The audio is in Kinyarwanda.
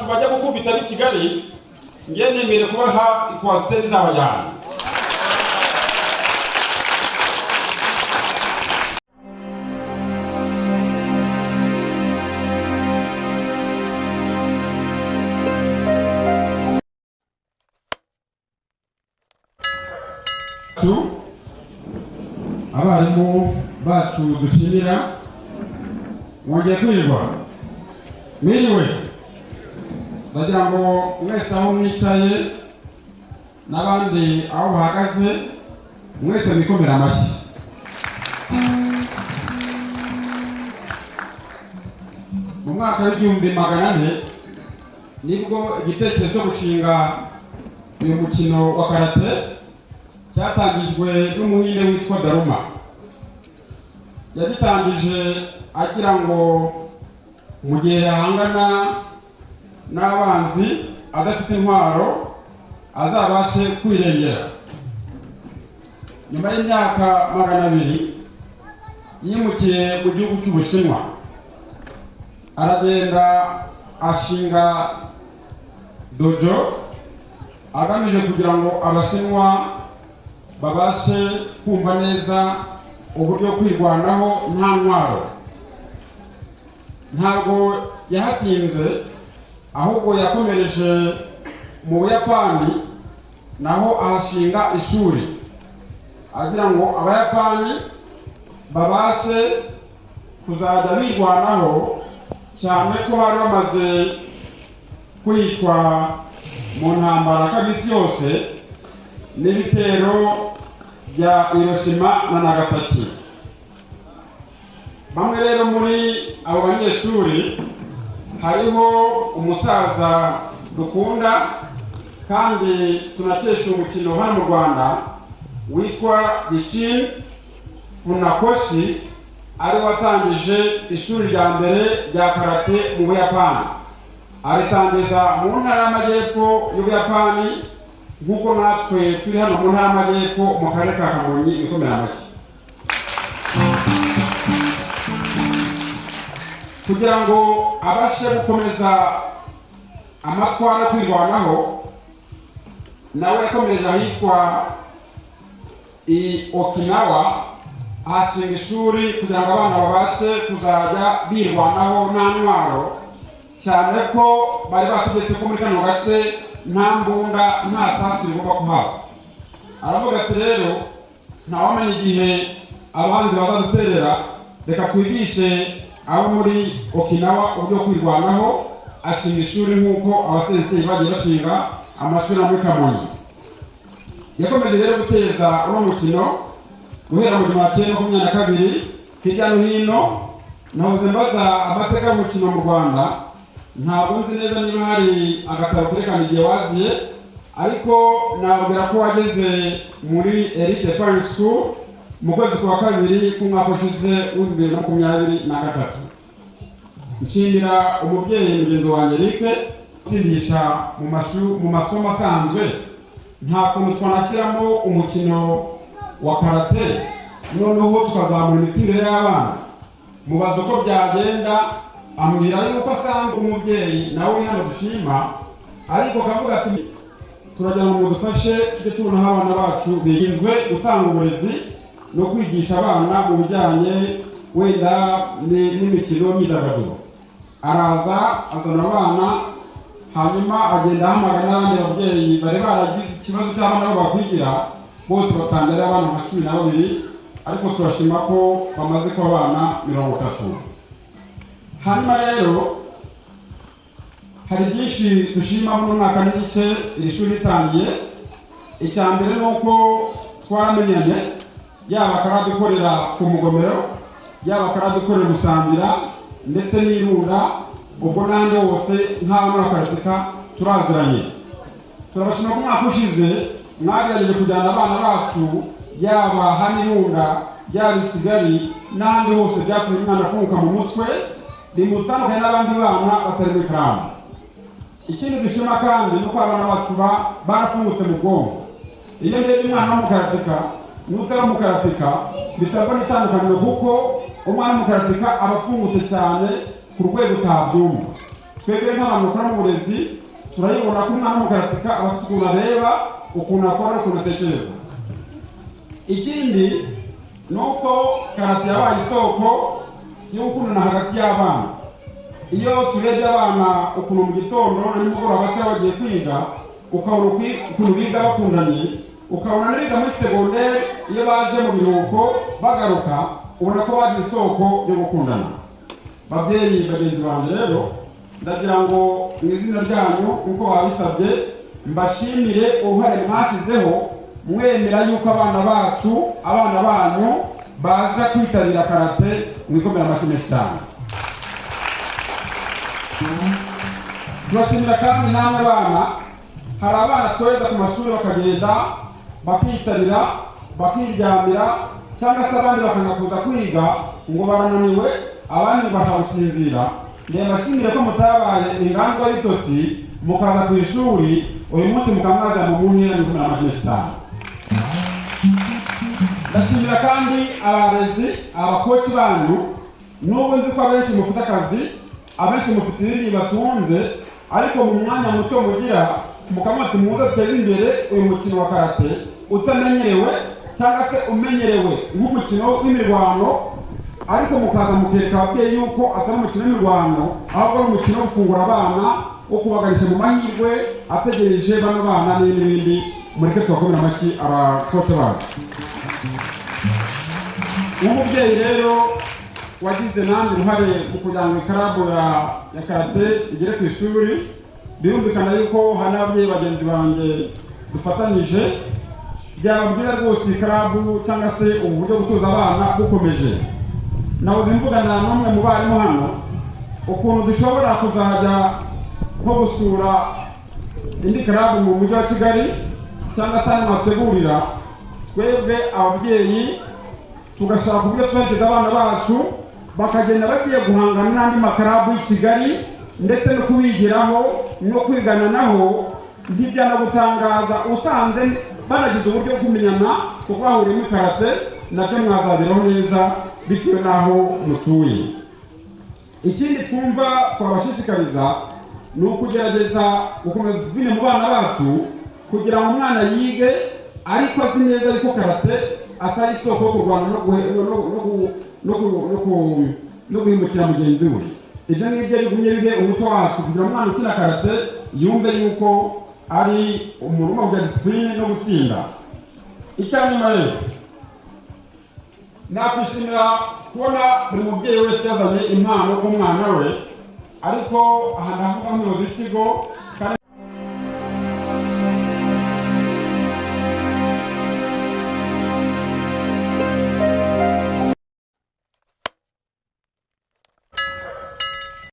bacu bajya gukubita i Kigali ngiye nemere kubaha ikwasiteri z'abajyana. Abarimu bacu dushimira mwongeye kwirirwa mwiriwe, ndagira ngo mwese aho mwicaye n'abandi aho bahagaze mwese mwikomera amashyi. Mu mwaka w'1400 nibwo igitekerezo cyo gushinga uyu mukino wa karate cyatangijwe n'umuhinde witwa Daruma. Yagitangije agira ngo mu gihe yahangana n'abanzi adafite intwaro azabashe kwirengera. Nyuma y'imyaka 200 yimukiye mu gihugu cy'Ubushinwa, aragenda ashinga dojo agamije kugira ngo Abashinwa babashe kumva neza uburyo kwirwanaho nta ntwaro. Ntabwo yahatinze, ahubwo yakomereje mu Buyapani, naho ahashinga ishuri agira ngo Abayapani babashe kuzajya birwanaho, cyane ko bari bamaze kwicwa mu ntambara kabisi yose n'ibitero bya Hiroshima na Nagasaki. Bamwe rero muri abo banyeshuri hariho umusaza dukunda kandi tunakesha umukino hano mu Rwanda witwa Gichin Funakoshi, ari watangije ishuri rya mbere rya karate mu Buyapani. Aritangiza mu ntara y'Amajyepfo y'Ubuyapani, nk'uko natwe turi hano mu ntara y'Amajyepfo mu karere ka Kamonyi. Ikomera amashyi. Kugira ngo abashe gukomeza amatwara kwirwanaho, nawe yakomereje ahitwa i Okinawa, ahashinga ishuri kugira ngo abana babashe kuzajya birwanaho nta ntwaro, cyane ko bari bategetse ko muri kano gace nta mbunda nta sasu rigomba kuhaba. Aravuga ati rero ntawamenya igihe abanzi bazaduterera, reka twigishe abo muri Okinawa uburyo kwirwanaho. Ashinga ishuri nk'uko abasensei bagiye bashinga amashuri muri Kamonyi. Yakomeje rero guteza uno mukino guhera mu 1922 hirya no hino. Nahoze mbaza amateka y'umukino mu Rwanda, ntabwo nzi neza niba hari agatabo kerekana igihe waziye, ariko nabwira ko wageze muri Elite Primary School mu kwezi kwa kabiri k'umwaka ushize w'2023. Nshimira umubyeyi mugenzi wanjye Eric tsindisha mu masomo asanzwe. Nta kuntu twanashyiramo umukino wa karate noneho tukazamura imitsindire y'abana. Mubaza uko byagenda, ambwira yuko asanzwe umubyeyi nawe uri hano dushima, ariko kavuga ati turagira ngo mudufashe tujye tubona abana bacu biginzwe gutanga uburezi no kwigisha abana mu bijyanye wenda n'imikino y'imyidagaduro. Araza azana abana, hanyuma agenda ahamagara n'abandi babyeyi bari baragize ikibazo cy'abana bo bakwigira, bose batandara abana nka 12, ariko turashima ko bamaze kuba abana 30. Hanyuma rero hari byinshi dushima mu mwaka n'igice iri shuri ritangiye. Icya mbere ni uko twaramenyanye, yaba akaradukorera ku Mugomero, yaba akaradukorera Musambira ndetse n'Irunda, ubwo n'ahandi hose nk'abana bakaratika turaziranye. Turabashima ko mwaka ushize mwagerageje kujyana abana bacu, yaba hano Irunda, yaba i Kigali n'ahandi hose, byatumye umwana afunguka mu mutwe, rimutandukanye n'abandi bana batari muri Karama. Ikindi dushima kandi nuko abana bacu barafungutse mu bwonko. Iyo ndebye umwana w'umukaratika n'utaramukaratika bitabwa n'itandukaniro, kuko umwana w'umukaratika aba afungutse cyane ku rwego utabyumva. twebwe nk'abantu bakora mu burezi turayibona ko umwana w'umukaratika aba afite ukuntu areba, ukuntu akora, ukuntu atekereza. Ikindi ni uko karate yabaye isoko yo gukundana hagati y'abana. Iyo turebye abana ukuntu mu gitondo nimugoroba baca bagiye kwiga, ukabona ukuntu biga bakundanye, ukabona n'abiga muri segonderi iyo baje mu biruhuko bagaruka, ubona ko bagize isoko yo gukundana. Babyeyi bagenzi banjye rero, ndagira ngo mu izina ryanyu uko babisabye mbashimire uruhare mwashyizeho mwemera yuko abana banyu baza kwitabira karate mwikomera amashyi menshi cyane. Turashimira kandi namwe bana, hari abana twohereza ku mashuri bakagenda bakitabira bakiryamira, cyangwa se abandi bakanga kuza kwiga ngo barananiwe, abandi bakagusinzira. Ndabashimira ko mutabaye inganzwa y'itotsi mukaza ku ishuri uyu munsi mukamwaza mu muntera mwikomera amashyi menshi cyane. Ndashimira kandi abarezi, abakoci banyu, nubwo nzi ko abenshi mufite akazi, abenshi mufite ibindi batunze, ariko mu mwanya muto mugira mukamati muze teze imbere uyu mukino wa karate utamenyerewe cyangwa se umenyerewe nk'umukino w'imirwano, ariko mukaza mukereka ababyeyi yuko atari umukino w'imirwano, ahubwo ari umukino wo gufungura abana, wo kubaganisha mu mahirwe ategereje bano bana n'ibindi. Mureke tubakomera amashyi abakoci bacu. Umubyeyi rero wagize nanjye uruhare mu kugira ngo ikarabu ya karate igere ku ishuri, birumvikana yuko hari n'ababyeyi bagenzi banjye dufatanyije. Byaba byiza rwose ikarabu cyangwa se ubu buryo gutoza abana bukomeje. Nahoze mvugana n'umwe mu barimu hano ukuntu dushobora kuzajya nko gusura indi karabu mu mujyi wa Kigali cyangwa se hano bategurira twebwe ababyeyi, tugashaka uburyo tuzageza abana bacu bakagenda bagiye guhangana n'andi makarabu y'i Kigali, ndetse no kubigiraho no kwigana naho. Ntibyana gutangaza usanze banagize uburyo bwo kumenyana kuko bahuriye muri karate, nabyo mwazabiraho neza bitewe n'aho mutuye. Ikindi twumva twabashishikariza ni ukugerageza gukomeza disipline mu bana bacu kugira ngo umwana yige ariko azi neza yuko karate atari isoko yo kurwana no guhemukira mugenzi we. Ibyo ngibyo bigumye bibe umuco wacu kugira umwana ukina karate yumve yuko ari umuntu ugomba disipline no gutsinda. Icyanyuma rero, nakwishimira kubona buri mubyeyi wese yazanye impano ku mwana we, ariko aha ndavuga nk'umuyobozi w'ikigo